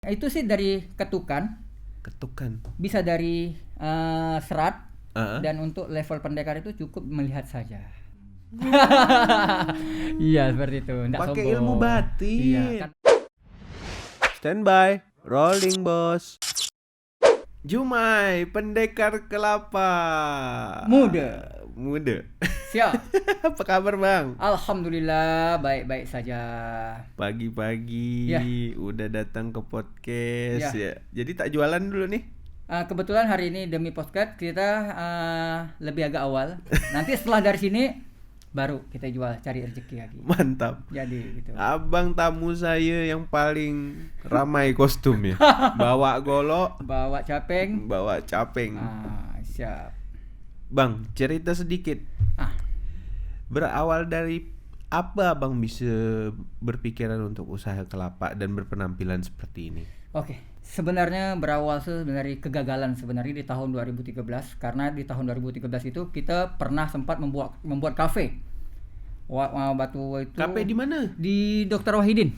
Itu sih dari ketukan, bisa dari serat, dan untuk level pendekar itu cukup melihat saja. Iya seperti itu. Pakai ilmu batin. Iya, kan. Standby, rolling bos. Jumai, pendekar kelapa Muda. Siap. Apa kabar bang? Alhamdulillah baik-baik saja. Pagi-pagi Ya. udah datang ke podcast Ya. ya. Jadi tak jualan dulu nih. Kebetulan hari ini demi podcast kita lebih agak awal. Nanti setelah dari sini baru kita jual, cari rezeki lagi. Mantap. Jadi gitu. Abang tamu saya yang paling ramai kostumnya. Bawa golok, Bawa capeng. bawa capeng. Siap. Bang, cerita sedikit. Berawal dari apa abang bisa berpikiran untuk usaha kelapa dan berpenampilan seperti ini? Oke, sebenarnya berawal dari kegagalan sebenarnya di tahun 2013, karena di tahun 2013 itu kita pernah sempat membuat kafe. Batu itu Kafe di mana? Di Dr. Wahidin.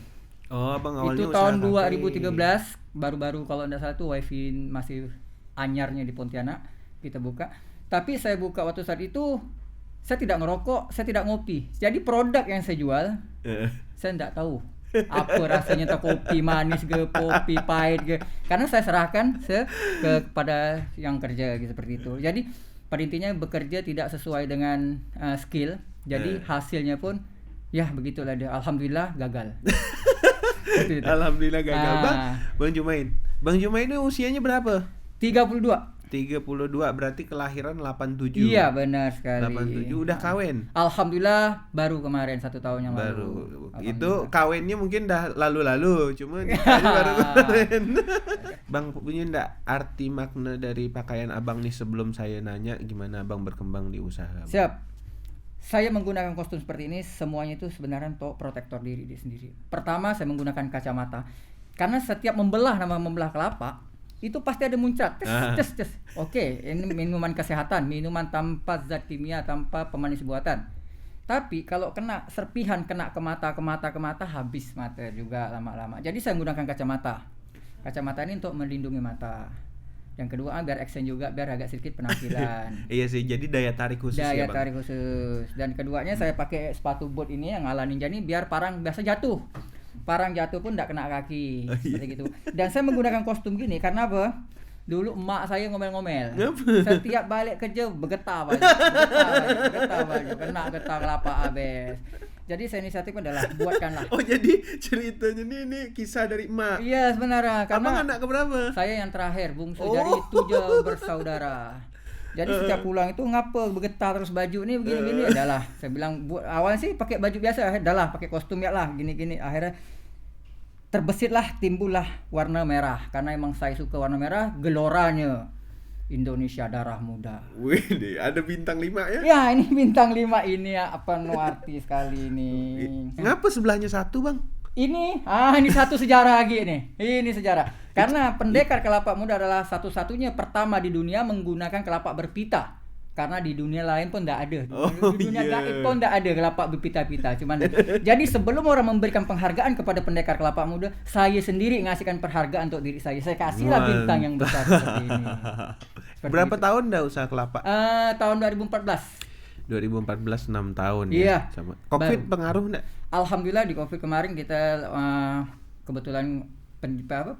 Oh, abang awalnya Itu usaha tahun kafe. 2013, baru-baru kalau tidak salah itu wifi masih anyarnya di Pontianak kita buka. Tapi saya buka waktu saat itu saya tidak ngerokok, saya tidak ngopi. Jadi produk yang saya jual saya tidak tahu apa rasanya, entah kopi manis ke kopi pahit ke, karena saya serahkan kepada yang kerja gitu, seperti itu. Jadi pada intinya bekerja tidak sesuai dengan skill, jadi hasilnya pun ya begitulah dia. Alhamdulillah gagal. Gitu. Alhamdulillah gagal. Bang Jumain ini usianya berapa? 32. 32, berarti kelahiran 87. Iya benar sekali. 87 udah kawin. Alhamdulillah baru kemarin 1 tahun yang lalu. Itu kawinnya mungkin dah lalu-lalu, cuma nikahnya baru kemarin. Bang punya ndak arti makna dari pakaian abang nih sebelum saya nanya gimana abang berkembang di usaha? Siap. Saya menggunakan kostum seperti ini semuanya itu sebenarnya untuk protektor diri sendiri. Pertama saya menggunakan kacamata, karena setiap membelah kelapa itu pasti ada muncrat. Tes. Oke, ini minuman kesehatan, minuman tanpa zat kimia, tanpa pemanis buatan. Tapi kalau kena serpihan, kena ke mata, habis mata juga lama-lama. Jadi saya menggunakan kacamata. Kacamata ini untuk melindungi mata. Yang kedua biar action juga, biar agak sedikit penampilan. Iya sih, jadi daya tarik khusus ya bang. Daya tarik khusus. Dan keduanya saya pakai sepatu boot ini yang ala ninja ini biar parang biasa jatuh. Parang jatuh pun tidak kena kaki, seperti gitu. Dan saya menggunakan kostum gini karena apa? Dulu emak saya ngomel-ngomel. Setiap balik kerja bergetar baju, kena getah kelapa habis. Jadi saya inisiatif adalah buatkanlah. Oh jadi ceritanya ini kisah dari emak. Iya sebenarnya. Karena abang anak keberapa? Saya yang terakhir, bungsu dari 7 bersaudara. Jadi setiap pulang itu ngapa bergetar terus baju ini begini-gini. Adalah saya bilang awalnya sih pakai baju biasa, adalah pakai kostum ya lah gini-gini. Akhirnya terbesitlah, timbullah warna merah, karena emang saya suka warna merah, geloranya Indonesia darah muda. Wih, ada bintang 5 ya? Ya ini bintang 5 ini ya, apa arti sekali ini. Ngapa sebelahnya 1 bang? Ini satu sejarah lagi nih. Ini sejarah. Karena pendekar kelapa muda adalah satu-satunya pertama di dunia menggunakan kelapa berpita. Karena di dunia lain pun tidak ada. Di dunia gaib pun tidak ada kelapa berpita-pita. Jadi sebelum orang memberikan penghargaan kepada pendekar kelapa muda, saya sendiri ngasihkan penghargaan untuk diri saya. Saya kasihlah bintang yang besar seperti ini. Berapa tahun dah usaha kelapa? Tahun 2014. 2014 6 tahun ya. Sama. Covid pengaruh enggak? Alhamdulillah di Covid kemarin kita kebetulan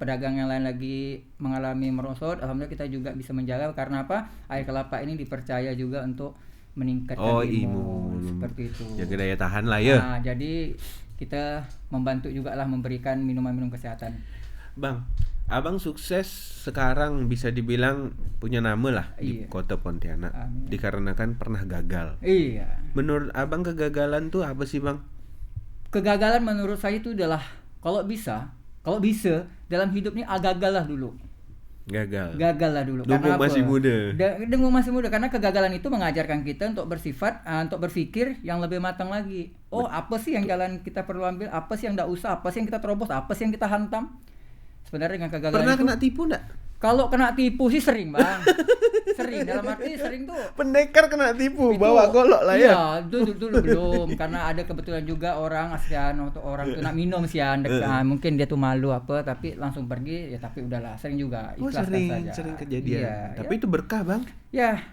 pedagang yang lain lagi mengalami merosot. Alhamdulillah kita juga bisa menjaga, karena apa? Air kelapa ini dipercaya juga untuk meningkatkan imun. Seperti itu. Jaga daya tahan lah ya. Jadi kita membantu juga lah memberikan minuman-minum kesehatan. Bang, abang sukses sekarang bisa dibilang punya nama lah di kota Pontianak. Amin. Dikarenakan pernah gagal. Iya. Menurut abang kegagalan tuh apa sih bang? Kegagalan menurut saya itu adalah kalau bisa dalam hidup ini gagal lah dulu. Gagal lah dulu. Karena masih muda. Masih muda, karena kegagalan itu mengajarkan kita untuk bersifat, untuk berpikir yang lebih matang lagi. Apa sih yang jalan kita perlu ambil? Apa sih yang enggak usah? Apa sih yang kita terobos? Apa sih yang kita hantam? Sebenarnya dengan kegagalan pernah itu, kena tipu enggak? Kalau kena tipu sih sering, Bang. Sering, dalam arti sering tuh. Pendekar kena tipu, Itu, bawa golok lah ya. Iya, dulu belum, karena ada kebetulan juga orang ASEAN atau orang tuh nak minum sian, mungkin dia tuh malu apa, tapi langsung pergi, ya tapi udahlah, sering juga, Oh, ikhlaskan saja. sering kejadian. Iya, Tapi itu berkah, Bang. ya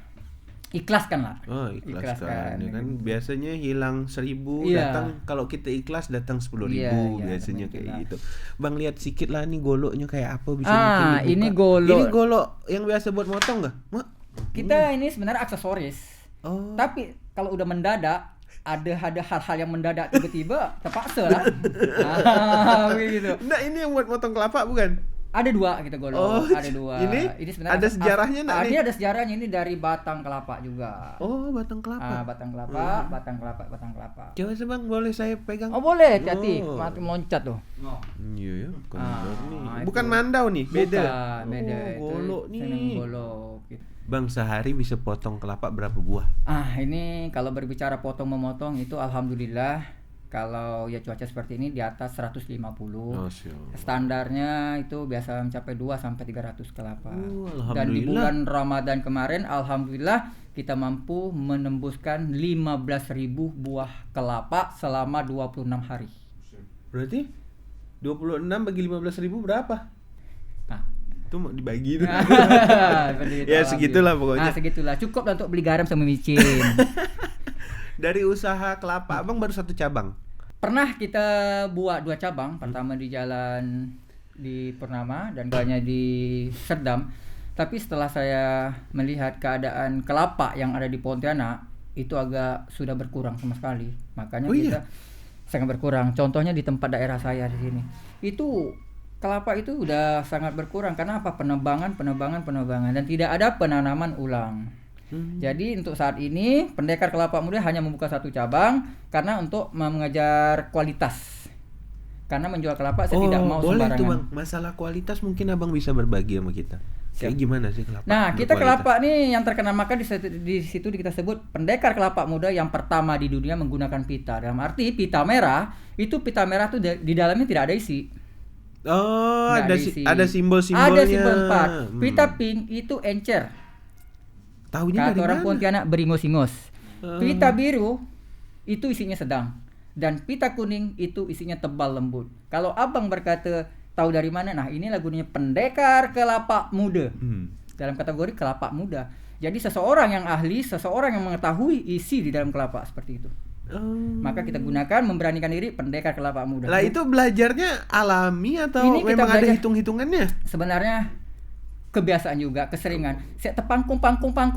ikhlaskan lah. Oh, ikhlaskan. Ya kan biasanya hilang 1.000, Iya. datang kalau kita ikhlas datang 10.000 Iya, iya, biasanya betul kayak lah. gitu. Bang lihat sikit lah nih goloknya kayak apa bisa Ah, mungkin ini dibuka. golok. Ini golok yang biasa buat motong enggak? Kita ini sebenarnya aksesoris. Oh. Tapi kalau udah mendadak ada hal-hal yang mendadak tiba-tiba terpaksa lah. Begitu. Enggak, ini yang buat motong kelapa bukan? Ada 2 kita golok, Oh, ada 2. ini sebenarnya ada sejarahnya enggak nih? Ini ada sejarahnya, ini dari batang kelapa juga. Oh, batang kelapa. Batang kelapa, batang kelapa. Coba sih Bang, boleh saya pegang? Oh, boleh, hati-hati. Oh. Mati meloncat tuh. Iya ya, bukan nih. itu. Bukan mandau nih, beda. Bukan, beda. Oh, Itu golok seneng nih. golok gitu. Bang, sehari bisa potong kelapa berapa buah? Ini kalau berbicara potong memotong itu alhamdulillah kalau ya cuaca seperti ini di atas 150. Oh, siap. Standarnya itu biasa mencapai 2 sampai 300 kelapa. Dan di alhamdulillah. bulan Ramadan kemarin alhamdulillah kita mampu menembuskan 15.000 buah kelapa selama 26 hari. Berarti 26 bagi 15.000 berapa? Nah, Itu mau dibagi itu. seperti itu, Ya, alhamdulillah. segitulah pokoknya. Segitulah. Cukup lah untuk beli garam sama micin. Dari usaha kelapa Abang baru 1 cabang. Pernah kita buat 2 cabang, pertama di jalan di Purnama dan keduanya di Serdam. Tapi setelah saya melihat keadaan kelapa yang ada di Pontianak itu agak sudah berkurang sama sekali. Makanya kita sangat berkurang. Contohnya di tempat daerah saya di sini. Itu kelapa itu udah sangat berkurang karena apa? Penebangan dan tidak ada penanaman ulang. Jadi untuk saat ini Pendekar Kelapa Muda hanya membuka 1 cabang karena untuk mengejar kualitas. Karena menjual kelapa saya tidak mau boleh sembarangan. tuh Bang, masalah kualitas mungkin Abang bisa berbagi sama kita. Kayak gimana sih kelapa? Nah, kita berkualitas? kelapa nih yang terkenal maka di situ kita sebut Pendekar Kelapa Muda yang pertama di dunia menggunakan pita. Dalam arti pita merah, itu pita merah tuh di dalamnya tidak ada isi. Oh, Nggak ada simbol-simbolnya. Ada simbol 4. Pita pink itu encer. Tahunya Kata dari orang mana? Pontianak beringos-ingos. Pita biru itu isinya sedang dan pita kuning itu isinya tebal lembut. Kalau Abang berkata tahu dari mana? Nah, ini lagunya Pendekar Kelapa Muda. Dalam kategori kelapa muda. Jadi seseorang yang ahli, seseorang yang mengetahui isi di dalam kelapa seperti itu. Maka kita gunakan memberanikan diri Pendekar Kelapa Muda. Lah itu belajarnya alami atau Ini kita memang ada belajar- hitung-hitungannya? Sebenarnya kebiasaan juga, keseringan. Saya pangkung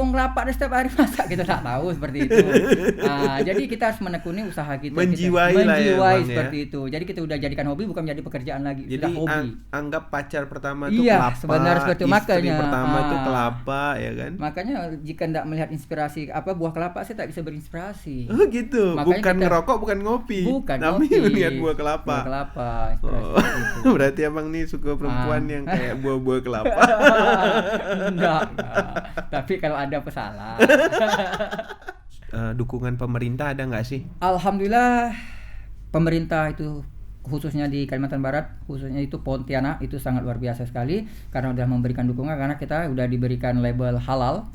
kelapa dan setiap hari masak kita tak tahu seperti itu. Jadi kita harus menekuni usaha kita. Menjiwai lah ya, Bang, ya. seperti itu. Jadi kita udah jadikan hobi bukan menjadi pekerjaan lagi, Jadi sudah hobi. anggap pacar pertama itu Iya, kelapa, sebenarnya seperti itu. istri Makanya, pertama itu kelapa, ya kan? Makanya jika tidak melihat inspirasi buah kelapa saya tak bisa berinspirasi. Oh gitu, Makanya bukan kita- ngerokok, bukan ngopi, Bukan tapi ngopi. melihat buah kelapa. Buah kelapa, inspirasi Oh, seperti itu. berarti Abang nih suka perempuan yang kayak buah-buah kelapa. Enggak. Tapi kalau ada apa salah. Dukungan pemerintah ada nggak sih? Alhamdulillah pemerintah itu khususnya di Kalimantan Barat, khususnya itu Pontianak itu sangat luar biasa sekali karena sudah memberikan dukungan karena kita sudah diberikan label halal,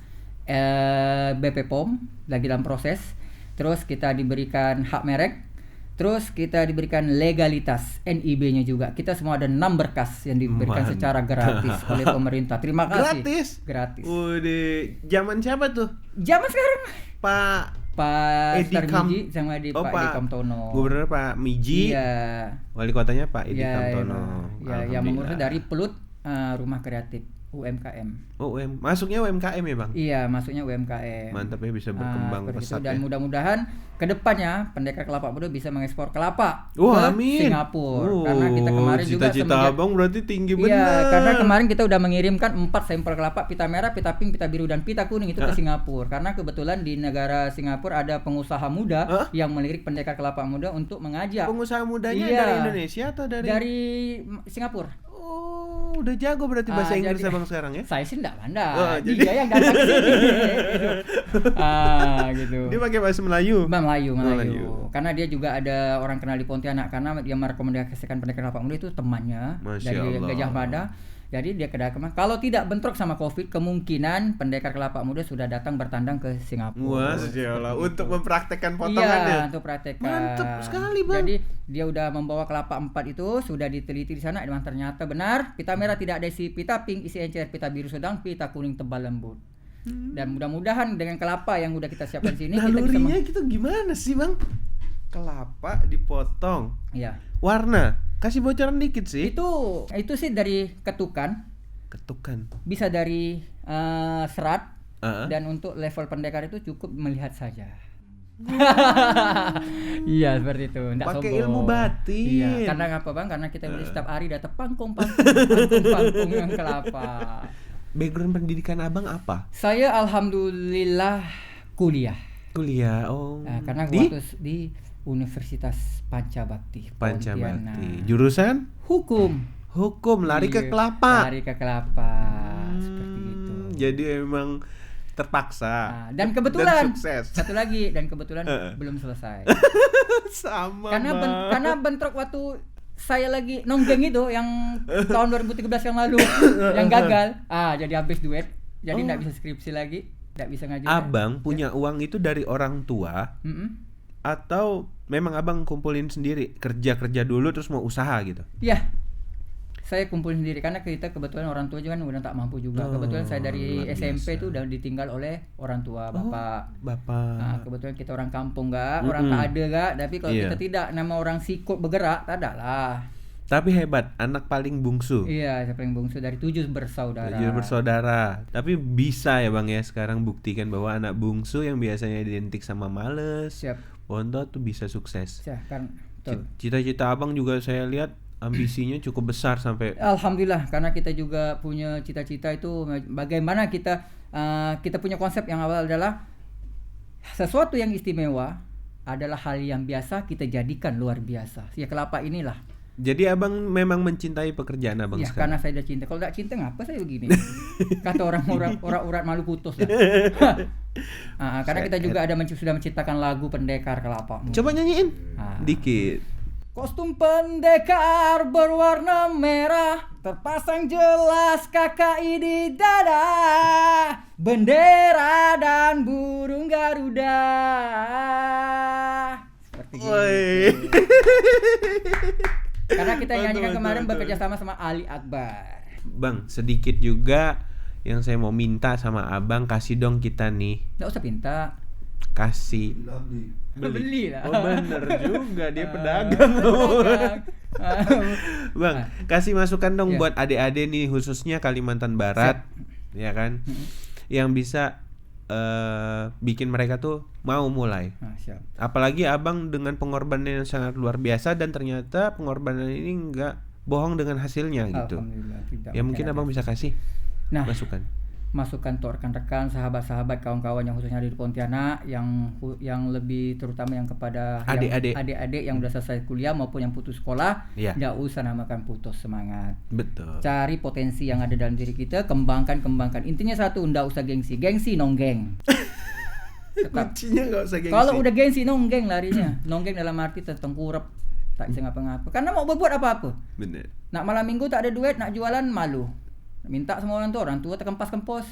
BP POM lagi dalam proses, terus kita diberikan hak merek, terus kita diberikan legalitas NIB-nya juga. Kita semua ada 6 berkas yang diberikan Mantap. secara gratis oleh pemerintah. Terima kasih. Gratis? Udah, zaman siapa tuh? Zaman sekarang Pak Pak Edi Kam- Sarmiji sama Pak Edi Kamtono. Gubernur Pak Miji. Iya. Wali kotanya Pak Edi Iya, Kamtono. ya, yang mengurus Alhamdulillah. dari Pelut Rumah Kreatif UMKM. Oh, masuknya UMKM ya, Bang? Iya, masuknya UMKM. Mantap ya, bisa berkembang seperti pesat itu. Dan ya. mudah-mudahan kedepannya Pendekar Kelapa Muda bisa mengekspor kelapa Wah, ke amin. Singapura. Karena kita kemarin juga cita-cita Abang berarti tinggi Iya, benar. karena kemarin kita udah mengirimkan 4 sampel kelapa, pita merah, pita pink, pita biru dan pita kuning itu ke Singapura. Karena kebetulan di negara Singapura ada pengusaha muda yang melirik Pendekar Kelapa Muda untuk mengajak Pengusaha mudanya Iya. dari Indonesia atau dari Singapura. Oh, udah jago berarti bahasa Inggris jadi- Abang sekarang ya? Saya sih enggak pandai. Oh, Dia jadi- yang datang ke sini. Gitu. Dia pakai bahasa Melayu. Melayu. Melayu. Karena dia juga ada orang kenal di Pontianak karena dia merekomendasikan Pendekar Kelapa Muda itu temannya Masya dari Allah. Gajah Mada. Jadi dia ke Dakem. Kalau tidak bentrok sama Covid, kemungkinan pendekar kelapa muda sudah datang bertandang ke Singapura. Masya Allah, Seperti untuk itu. mempraktekkan potongannya. Iya, untuk praktekkan. Mantap sekali, Bang. Jadi dia udah membawa kelapa 4 itu, sudah diteliti di sana, memang ternyata benar. Pita merah tidak ada isi pita pink, isi encer, pita biru sedang, pita kuning tebal lembut. Dan mudah-mudahan dengan kelapa yang udah kita siapkan sini kita bisa Nalurinya gitu gimana sih, Bang? Kelapa dipotong. Iya. Warna, kasih bocoran dikit sih. Itu sih dari ketukan, Ketukan. bisa dari serat, Heeh. dan untuk level pendekar itu cukup melihat saja. Iya, seperti itu. Nggak Pakai sombong. ilmu batin. Iya, karena apa Bang? Karena kita beli setiap hari datang pangkung yang kelapa. Background pendidikan Abang apa? Saya alhamdulillah kuliah. Kuliah. Oh. Nah, karena di waktu di Universitas Pancabakti Pontianak. Pancabakti. Jurusan Hukum. hukum, lari ke Iya, kelapa. Lari ke kelapa. Seperti itu. Jadi emang terpaksa. Nah, dan kebetulan dan sukses. satu lagi, dan kebetulan belum selesai. Sama. karena Bang. karena bentrok waktu saya lagi nonggeng itu yang tahun 2013 yang lalu yang gagal. Jadi habis duet. Jadi enggak bisa skripsi lagi, enggak bisa ngajuin. Abang punya uang itu dari orang tua atau memang abang kumpulin sendiri, kerja dulu terus mau usaha gitu? Iya. Saya kumpulin sendiri karena kita kebetulan orang tua juga kan udah tak mampu juga. Kebetulan saya dari luar SMP biasa. itu udah ditinggal oleh orang tua, bapak. Bapak. Nah, kebetulan kita orang kampung orang tak ada gak. Tapi kalau Iya. kita tidak, nama orang sikut bergerak, tak ada lah. Tapi hebat, anak paling bungsu. Iya, saya paling bungsu dari 7 bersaudara. Jadi bersaudara. Tapi bisa ya Bang ya sekarang buktikan bahwa anak bungsu yang biasanya identik sama males, Siap. bontot tuh bisa sukses. Siap kan. Betul. Cita-cita Abang juga saya lihat ambisinya cukup besar sampai Alhamdulillah, karena kita juga punya cita-cita itu bagaimana kita punya konsep yang awal adalah sesuatu yang istimewa adalah hal yang biasa kita jadikan luar biasa. Ya kelapa inilah. Jadi Abang memang mencintai pekerjaan Abang Ya sekarang. karena saya udah cinta. Kalau tidak cinta ngapa saya begini? Kata orang-orang urat malu putus lah. Karena kita juga sudah menciptakan lagu Pendekar Kelapa. Coba nyanyiin Ah. dikit. Kostum pendekar berwarna merah, terpasang jelas KKI di dada, bendera dan burung Garuda. Seperti Woi. gitu. Karena kita Betul, nyanyikan betul, kemarin betul. bekerja sama Ali Akbar. Bang, sedikit juga yang saya mau minta sama Abang, kasih dong kita nih. Nggak usah pinta. Kasih. Beli lah. Oh bener juga, dia pedagang. Bang, kasih masukan dong Iya. buat adik-adik nih khususnya Kalimantan Barat, ya kan? Yang bisa bikin mereka tuh mau mulai. Siap. Apalagi Abang dengan pengorbanan yang sangat luar biasa dan ternyata pengorbanan ini nggak bohong dengan hasilnya gitu. Alhamdulillah, tidak. Ya mungkin Abang bisa kasih Nah, masukan untuk rekan-rekan, sahabat-sahabat, kawan-kawan yang khususnya di Pontianak, yang lebih terutama yang kepada Adik-adik. adik-adik yang udah selesai kuliah maupun yang putus sekolah, Iya. nggak usah namakan putus semangat. Betul. Cari potensi yang ada dalam diri kita, kembangkan. Intinya satu, nggak usah gengsi nonggeng. Tetap. Kuncinya nggak usah gengsi. Kalau udah gengsi nonggeng larinya, nonggeng dalam arti tertengkurap, tak bisa ngapa-ngapa. Karena mau berbuat apa-apa. Bener. Nak malam minggu tak ada duit, nak jualan malu. Minta sama orang tua terkempas-kempos.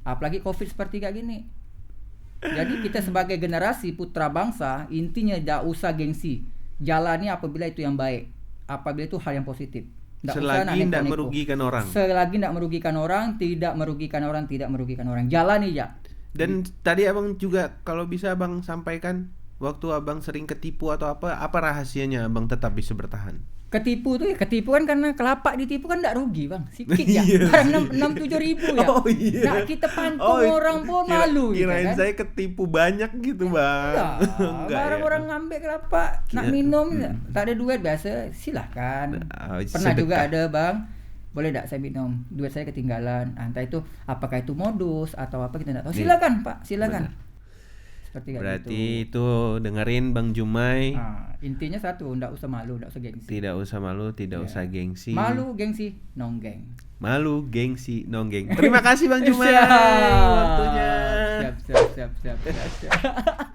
Apalagi Covid seperti kayak gini. Jadi kita sebagai generasi putra bangsa, intinya tidak usah gengsi. Jalani apabila itu yang baik. Apabila itu hal yang positif. Selagi tidak merugikan orang. Selagi tidak merugikan orang, tidak merugikan orang. Jalani ya. Dan tadi Abang juga kalau bisa Abang sampaikan waktu Abang sering ketipu atau apa rahasianya Abang tetap bisa bertahan? Ketipu kan karena kelapa ditipu kan tidak rugi bang, sikit ya, Iya barang sih. 6-7 ribu ya. Oh iya. Nah kita pantung orang pun malu gitu Kirain kan. saya ketipu banyak gitu Bang. Ya, Enggak barang ya. orang ngambil kelapa, nak minum, tak ada duit biasa, silahkan. Pernah juga sedekah. ada bang, boleh tak saya minum, duit saya ketinggalan. Entah itu apakah itu modus atau apa kita tidak tahu. Silakan pak, silakan. Benar. Seperti kayak Berarti gitu. itu dengerin Bang Jumai. Intinya satu, tidak usah malu, tidak usah gengsi. Tidak usah malu, tidak usah gengsi. Malu, gengsi, nonggeng. Malu, gengsi, nonggeng. Terima kasih Bang Jumai. Siap. Waktunya. Siap.